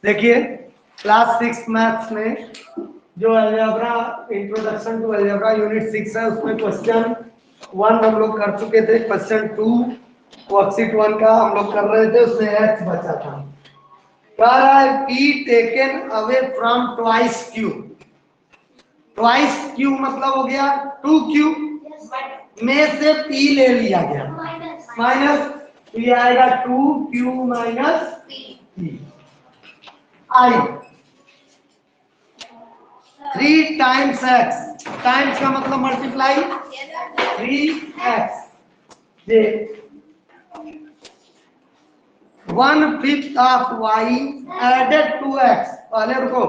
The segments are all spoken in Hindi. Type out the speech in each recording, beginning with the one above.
देखिए क्लास 6 मैथ्स में जो algebra introduction to algebra unit 6 है उसमें क्वेश्चन 1 हम लोग कर चुके थे। क्वेश्चन 2 वर्कशीट 1 का हम लोग कर रहे थे, उसमें एक्स बचा था। कह रहा है P taken away from twice Q. Twice Q मतलब हो गया 2 क्यू में से पी ले लिया गया माइनस ये आएगा 2 Q minus P I 3 times X. Times का मतलब मल्टीप्लाई 3x ये 1/5 of y added to x। पहले रुको,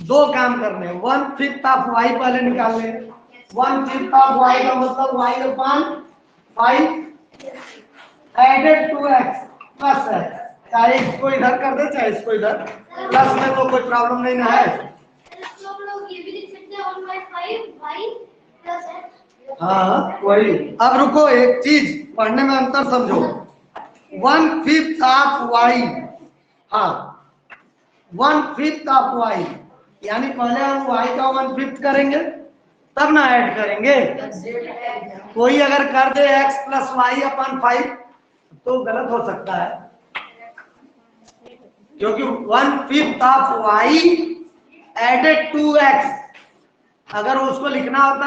दो काम करने हैं। 1/5 ऑफ y पहले निकाल ले। 1/5 ऑफ y का मतलब y upon 5 added to x plus x। चाहे इसको इधर कर दे चाहे इसको इधर, प्लस में तो कोई प्रॉब्लम नहीं ना है। हाँ वही। अब रुको, एक चीज पढ़ने में अंतर समझो। 1/5 ऑफ y, हाँ 1/5 ऑफ y यानी पहले हम y का 1/5 करेंगे तब ना ऐड करेंगे। कोई अगर कर दे x प्लस वाई अपॉन 5 तो गलत हो सकता है, क्योंकि 1/5 of y added to x। अगर उसको लिखना होता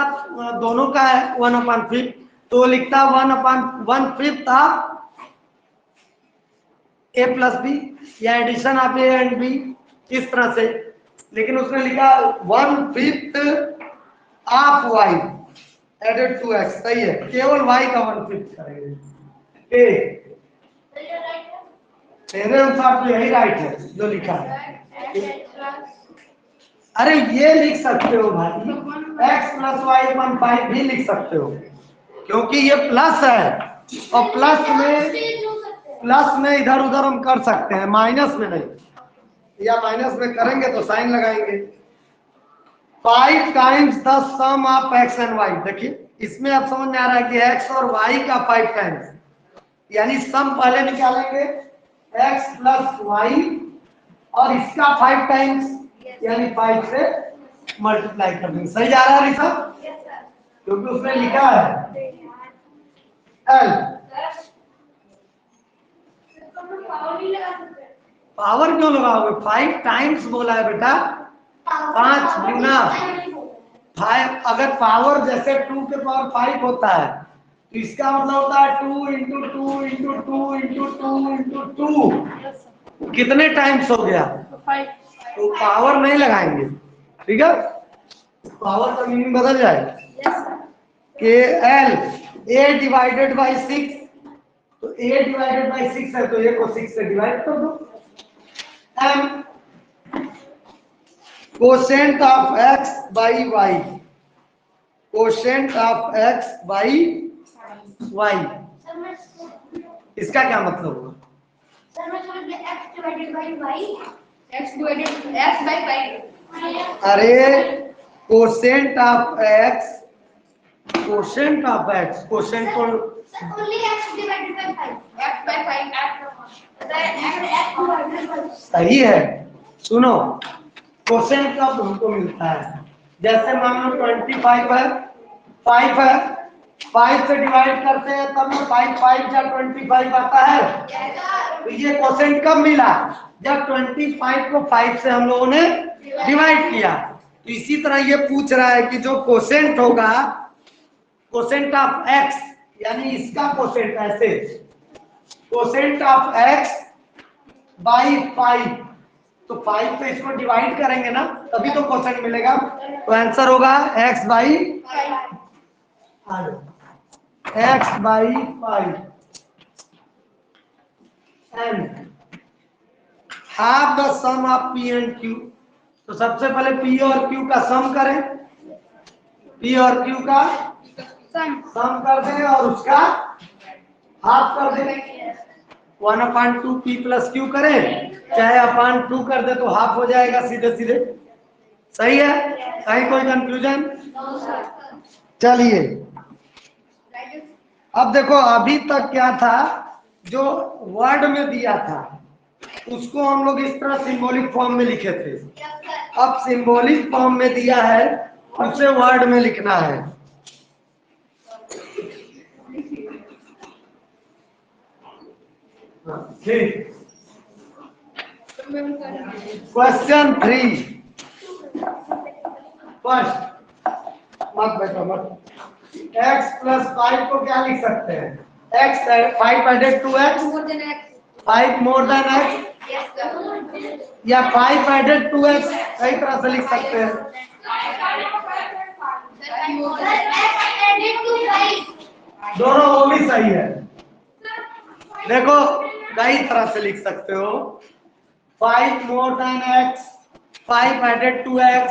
दोनों का है 1/5 तो लिखता 1/5 ऑफ a प्लस बी या addition of a and b इस तरह से। लेकिन उसने लिखा 1/5 of y added to x। सही है, केवल y का 1/5 करेंगे। तेरे अनुसार तो यही राइट है जो लिखा है। अरे ये लिख सकते हो भाई, x प्लस वाई अपन 5 भी लिख सकते हो, क्योंकि ये प्लस है और प्लस में इधर उधर हम कर सकते हैं, माइनस में नहीं। या माइनस में करेंगे तो साइन लगाएंगे। 5 times the sum of x and y। देखिए इसमें अब समझ में आ रहा है कि x और y का 5 टाइम्स, यानी सम पहले निकालेंगे x प्लस वाई और इसका 5 टाइम्स यानी 5 से मल्टीप्लाई कर देंगे। सही जा रहा है ऋषभ? क्योंकि उसने लिखा है एल। पावर क्यों लगाओगे? 5 टाइम्स बोला है बेटा, 5 गुना 5। अगर पावर जैसे 2 के पावर 5 होता है तो इसका मतलब होता है 2 इंटू 2 इंटू 2 इंटू 2 इंटू 2। कितने टाइम्स हो गया? तो पावर नहीं लगाएंगे, ठीक है? पावर का मीनिंग बदल जाएगा। के एल ए डिवाइडेड बाई 6, तो ए डिवाइडेड बाई 6 है तो ए को 6 से डिवाइड कर दो। M quotient of x by y, quotient of x by y, इसका क्या मतलब होगा? अरे quotient of x, quotient of x, quotient को सही है। सुनो, कोसेंट कब हमको मिलता है? जैसे मान लो 25 है, 5 है, 5 से डिवाइड करते हैं तब में 5 या 25 आता है। तो ये कोसेंट कब मिला? जब 25 को 5 से हम लोगों ने डिवाइड किया। तो इसी तरह ये पूछ रहा है कि जो कोसेंट होगा, कोसेंट ऑफ x यानी इसका कोसेंट ऐसे, कोसेंट ऑफ x बाई 5, तो 5 पे इसको डिवाइड करेंगे ना तभी तो कोसेंट मिलेगा। तो आंसर होगा x by 5 and half the sum of p and q। तो सबसे पहले p और q का सम करें, p और q का सम कर दें और उसका हाफ कर दें। 1/2 p प्लस q करें, चाहे अपान 2 कर दे तो हाफ हो जाएगा सीधे सीधे। सही है? कहीं कोई कंफ्यूजन? चलिए अब देखो, अभी तक क्या था जो वर्ड में दिया था उसको हम लोग इस तरह सिंबॉलिक फॉर्म में लिखे थे। अब सिंबॉलिक फॉर्म में दिया है, उसे वर्ड में लिखना है। ठीक, क्वेश्चन 3 फर्स्ट, मत बैठो मत। x प्लस 5 को क्या लिख सकते हैं? x 5 added to x, 5 more than x, या 5 एडेड टू x, कई तरह से लिख सकते हैं। दोनों वो भी सही है। देखो कई तरह से लिख सकते हो, 5 more than x, 5 added to x,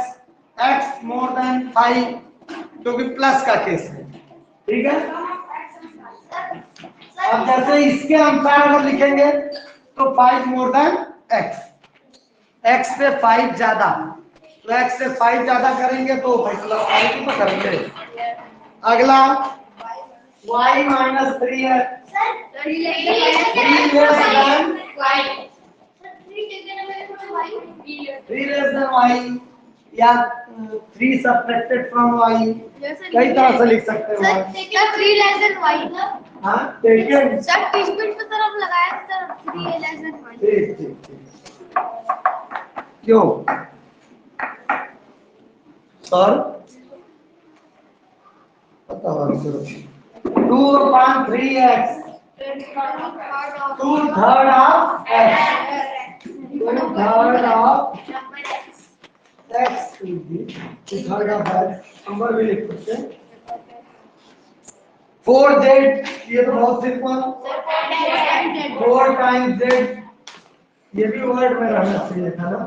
x more than 5, क्योंकि प्लस का केस है। ठीक है, अब जैसे इसके अनुसार अगर लिखेंगे तो 5 मोर देन x, x से 5 ज्यादा, तो x से 5 ज्यादा करेंगे तो भाई प्लस 5 तो करेंगे। अगला y माइनस 3 है, 3 लेस देन y, या 3 सब्ट्रैक्टेड फ्रॉम y, कई तरह से लिख सकते हो। 3 लेस देन y। हाँ देखिए सर टिश्बिट पे तरफ लगाया सर 3 लेस देन y। ठीक ठीक ठीक, क्यों सर बताओ करो। 2 upon 3x, 2/3 of x, 2/3 of x, 2/3 of x, number भी लिख सकते हैं। 4z, ये तो बहुत सिंपल, 4 टाइम्स z, ये भी वर्ड में रहना चाहिए था ना,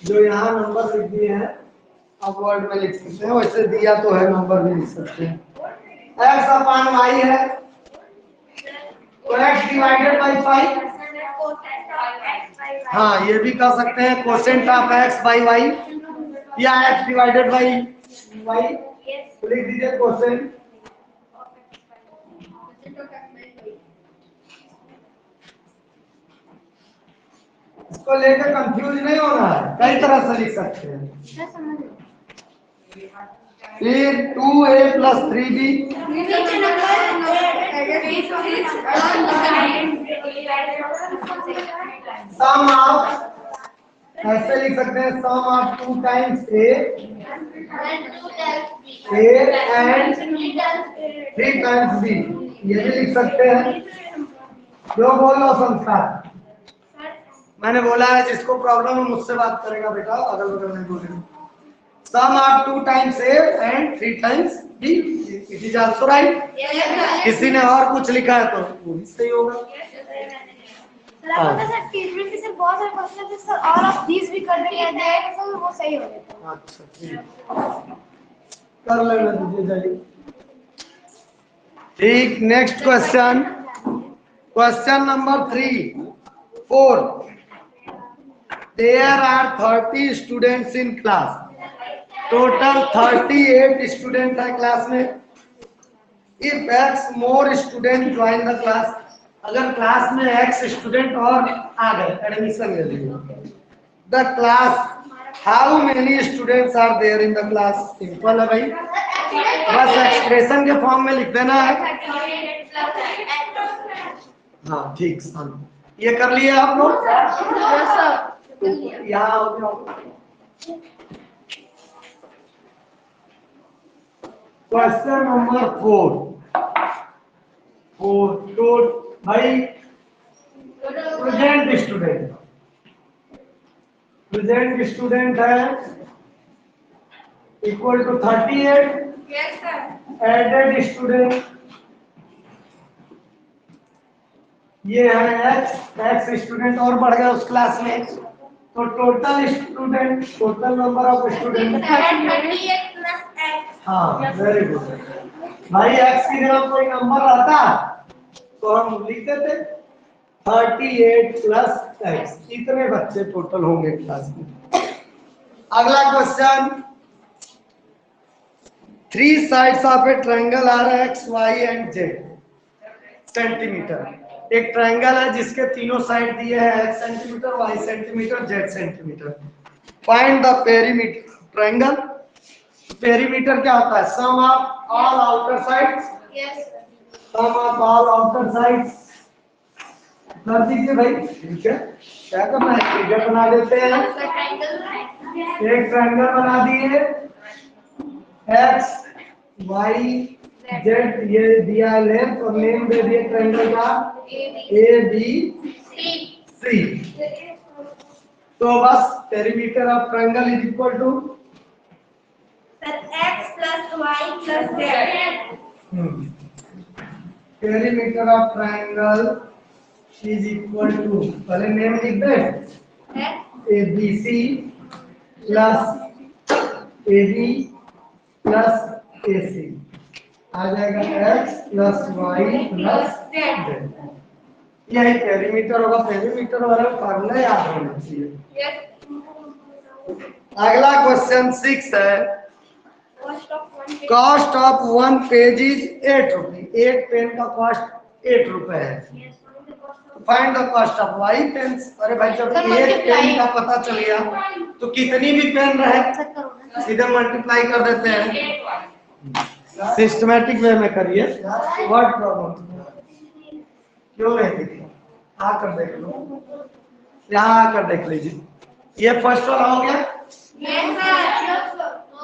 जो यहाँ नंबर लिख दिए हैं आप वर्ड में लिख सकते हैं, वैसे दिया तो है नंबर भी लिख सकते हैं। x अपॉन y है, तो x डिवाइडेड बाई 5, हाँ ये भी कर सकते हैं, quotient of x by y, या x डिवाइडेड बाई y, तो लिख दीजिए कोसेंट। इसको लेकर कंफ्यूज नहीं होना है, कई तरह से लिख सकते हैं। फिर 2a plus 3b, some of, ऐसे लिख सकते हैं sum of 2 times a and 3 times b, ये भी लिख सकते हैं। जो बोलो संस्कार, मैंने बोला है जिसको प्रॉब्लम है मुझसे बात करेगा बेटा, अगल बगल नहीं बोलेगा। Sum of 2 times a and 3 times b, it is also right. किसी ने और कुछ लिखा है तो वो भी सही होगा। सर टिश्बिट से बहुत सारे क्वेश्चन थे सर, और आप दीस भी कर देंगे तो वो सही हो जाएगा। अच्छा ठीक, कर लेना दीजिए जाइए। ठीक, next question, question number 4। There are 30 students in class. Total 38 students है क्लास में। If X more students join the class, अगर क्लास में X स्टूडेंट और आ गए, एडमिशन ले लिए, the class, how many students are there in the class? Simple है भाई, बस एक्सप्रेशन के फॉर्म में लिख देना है। हाँ ठीक, ये कर लिए आप लोग? यहाँ हो गया। क्वेश्चन नंबर 4 तो भाई प्रेजेंट स्टूडेंट है इक्वल टू 38, एडेड स्टूडेंट ये है x स्टूडेंट और बढ़ गया उस क्लास में, तो total student, total number of student, हाँ वेरी गुड भाई। x की जगह कोई नंबर रहता तो हम लिखते थे 38 प्लस x, इतने बच्चे टोटल होंगे क्लास में। अगला question, 3 sides of a triangle are x, y and z centimetre. एक ट्रायंगल है जिसके तीनों साइड दिए हैं x centimetre, y centimetre, z centimetre. Find the perimeter triangle. Perimeter क्या होता है? Sum of all outer sides. Yes sum of all outer sides कर दीजिए भाई। ठीक है, क्या करना है, फिगर बना देते हैं। एक ट्रायंगल बना दिए, x y z ये दिया लेंथ और नेम दे दिए ट्रायंगल का ए बी सी। तो बस perimeter of triangle is equal to sir x plus y plus z। Perimeter of triangle is equal to, पहले नेम लिख दे, A B C plus A B plus A C आ जाएगा x plus Y plus z। यही पेरीमीटर होगा। पेरीमीटर वाला फॉर्मूला याद होना चाहिए। अगला क्वेश्चन 6 है। Cost of one page is 8 रुपये। एक पेन का कॉस्ट 8 रुपए है। Find the cost of Y pens. अरे भाई जब एक पेन का पता चल गया तो कितनी भी पेन रहे सीधे मल्टीप्लाई कर देते हैं। सिस्टमैटिक वे में करिए, व्हाट प्रॉब्लम क्यों नहीं देखिए, आकर देख लो, यहाँ आकर देख लीजिए। ये फर्स्ट वाला हो गया।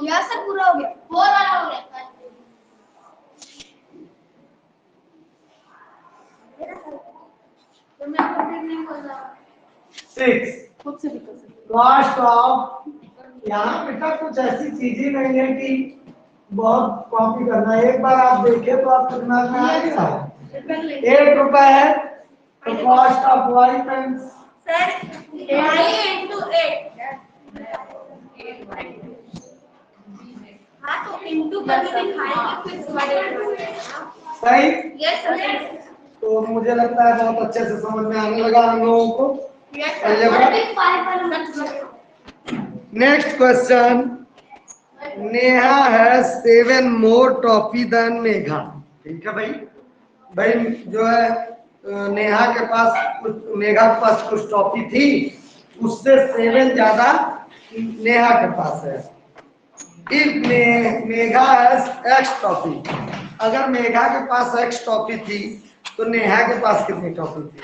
यस सर पूरा हो गया, 4 वाला हो गया। तो मैं कंप्लीट नहीं बोल रहा। 6 कॉस्ट ऑफ, यहाँ बेटा कुछ ऐसी चीजें नहीं है कि बहुत कॉपी करना है। एक बार आप देखे तो आपको दिमाग में आ गया। 8 रुपए है तो cost of Y pen sir y into 8। हाँ तो इंटू करके दिखाएंगे फिर डिवाइड। सही। Yes sir. तो मुझे लगता है बहुत अच्छे से समझ में आने लगा हम लोगों को। Yes sir. Next question. Neha है 7 मोर टॉफी देन मेघा। ठीक है भाई, भाई जो है नेहा के पास कुछ, मेघा के पास कुछ टॉफी थी, उससे 7 ज्यादा नेहा के पास है। If Megha has x toffee, अगर मेघा के पास x टॉफी थी तो नेहा के पास कितनी टॉफी थी?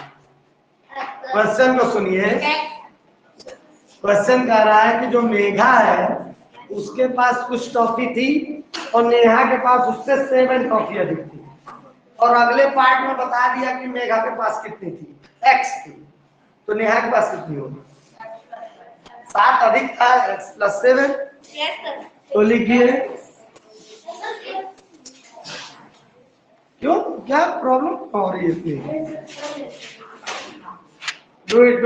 क्वेश्चन को सुनिए। क्वेश्चन कह रहा है कि जो मेघा है उसके पास कुछ टॉफी थी और नेहा के पास उससे 7 टॉफी अधिक थी, और अगले पार्ट में बता दिया कि मेघा के पास कितनी थी, x थी, तो नेहा के पास कितनी होगी? 7 अधिक था, x प्लस 7। तो लिखिए। क्यों, क्या प्रॉब्लम हो रही है इसमें? Do it.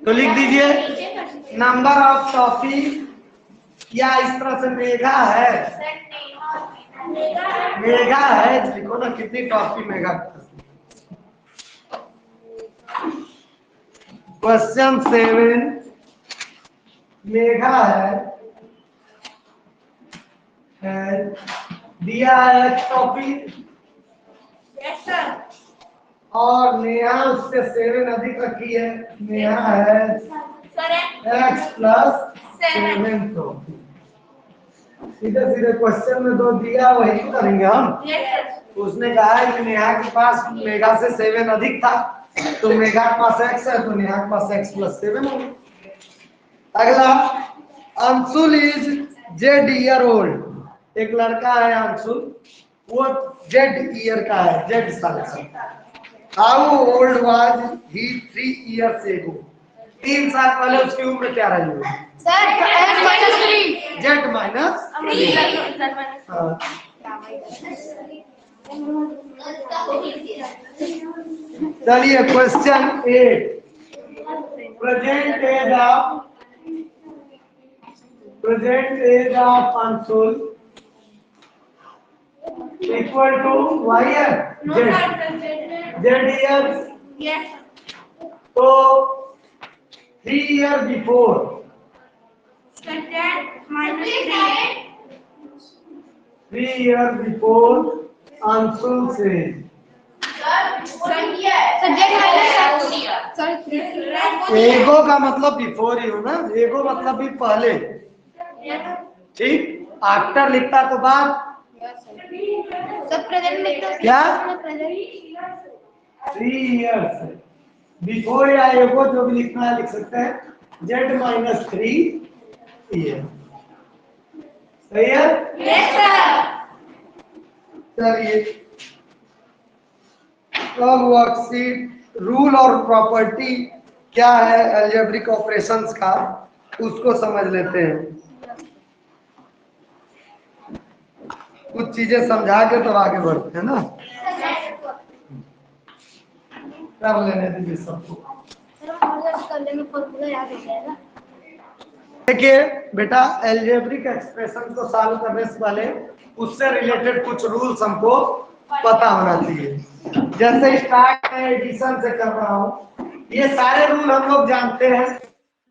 तो लिख दीजिए नंबर ऑफ टॉफी, या इस तरह से मेघा है, मेघा है लिखो ना, कितनी टॉफी मेघा। क्वेश्चन 7, मेघा है दिया है टॉफी और नेहा उससे 7 अधिक रखी है। नेहा है x प्लस 7 टॉफी। सीधे सीधे क्वेश्चन में दो दिया वही करेंगे हम। उसने कहा है कि नेहा के पास मेघा से 7 अधिक था, तो मेघा के पास x है तो नेहा के पास x प्लस 7 होगा। अगला, Anshul is Z year old. एक लड़का है अंशुल, वो जेड ईयर का है, जेड साल का। How old was he 3 years ago. 3 साल पहले उसकी उम्र क्या रही होगी? Sir -3 Z minus 3। चलिए question 8। Present age of Anshul equal to Y है जेड ईयर्स। तो 3 year before 3 year before Anshul से एगो का मतलब बिफोर ही हो ना, एगो मतलब भी पहले, ठीक। आफ्टर लिखता तो बाद, सब प्रेजेंट लिखते हैं क्या? प्रेजेंट 3 इयर्स बिफोर या एगो जो भी लिखना है लिख सकते हैं, Z-3 ईयर। सही है? Yes sir. चलिए, अब वर्कशीट रूल और प्रॉपर्टी क्या है अलजेब्रिक ऑपरेशंस का, उसको समझ लेते हैं। कुछ चीजें समझा के तब आगे बढ़ते हैं ना, कर लेने दीजिए सबको। कर लेंगे, फॉर्मूला याद हो जाएगा। देखिए बेटा, अलजेब्रिक एक्सप्रेशन को सॉल्व करने से पहले उससे रिलेटेड कुछ रूल्स हमको पता होना चाहिए। जैसे स्टार्ट में एडिशन से कर रहा हूँ, ये सारे रूल हम लोग जानते हैं,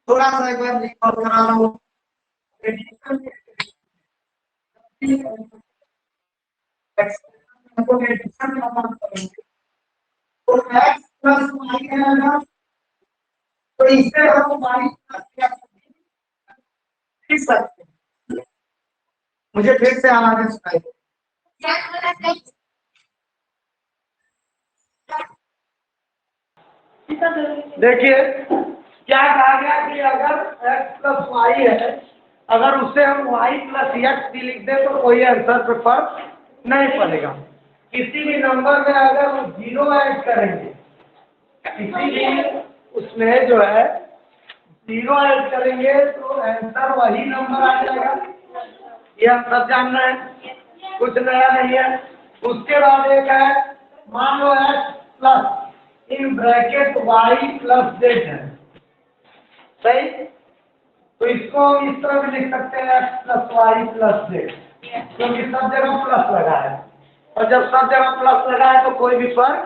थोड़ा सा एक बार रिकॉल करा रहा हूँ। तो x प्लस y है, तो इससे हम y लिख सकते हैं। मुझे फिर से आवाज सुनाई। देखिए क्या कहा गया कि अगर x प्लस y है, अगर उससे हम y प्लस x भी लिख दें तो कोई आंसर पे फर्क नहीं पड़ेगा। किसी भी नंबर में अगर वो 0 ऐड करेंगे, किसी भी उसमें जो है 0 ऐड करेंगे तो आंसर वही नंबर आ जाएगा। ये हम सब जान रहे हैं, कुछ नया नहीं है। उसके बाद एक है, मान लो x plus in bracket y plus z है, सही। तो इसको हम इस तरह भी लिख सकते हैं x plus Y plus z, क्योंकि सब जगह प्लस लगा है, और जब सब जगह प्लस लगा है तो कोई भी फर्क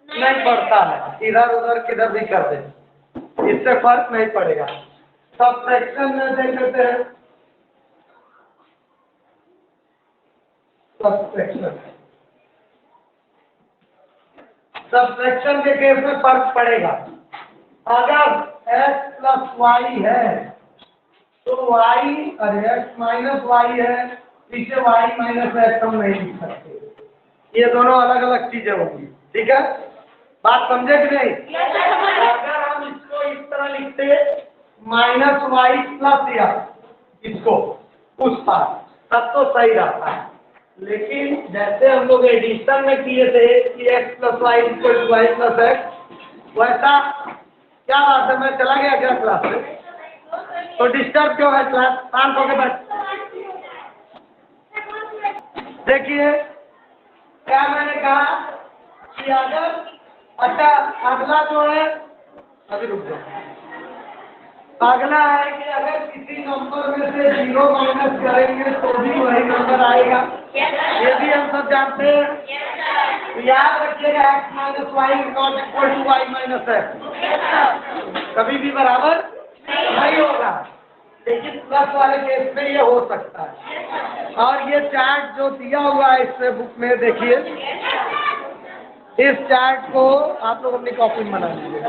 नहीं पड़ता है, इधर उधर किधर भी कर दे, इससे फर्क नहीं पड़ेगा। सबट्रैक्शन में देख लेते हैं, सबट्रैक्शन के केस में फर्क पड़ेगा। अगर x प्लस वाई है तो y, अरे x माइनस वाई है, पीछे y माइनस x हम नहीं लिख सकते, ये दोनों अलग अलग चीजें होंगी, ठीक है। बात समझे कि नहीं? अगर हम इसको इस तरह लिखते माइनस वाई प्लस x, इसको उस पार, तब तो सही रहता है। लेकिन जैसे हम लोग एडिशन में किए थे कि x plus Y equal to Y plus X, वैसा क्या बात है, मैं चला गया क्या क्लास में? तो डिस्टर्ब क्यों है क्लास? शांत होकर बैठ। देखिए क्या मैंने कहा कि अगर, अच्छा अगला जो है, अभी रुक जाओ, अगला है कि अगर किसी नंबर में से 0 माइनस करेंगे तो भी वही नंबर आएगा, ये भी हम सब जानते हैं। तो याद रखिएगा x minus Y not equal to Y minus X, कभी भी बराबर नहीं होगा, लेकिन प्लस वाले केस में ये हो सकता है। और ये चार्ट जो दिया हुआ है इस बुक में, देखिए इस चार्ट को आप लोग अपनी कॉपी में बना लीजिए।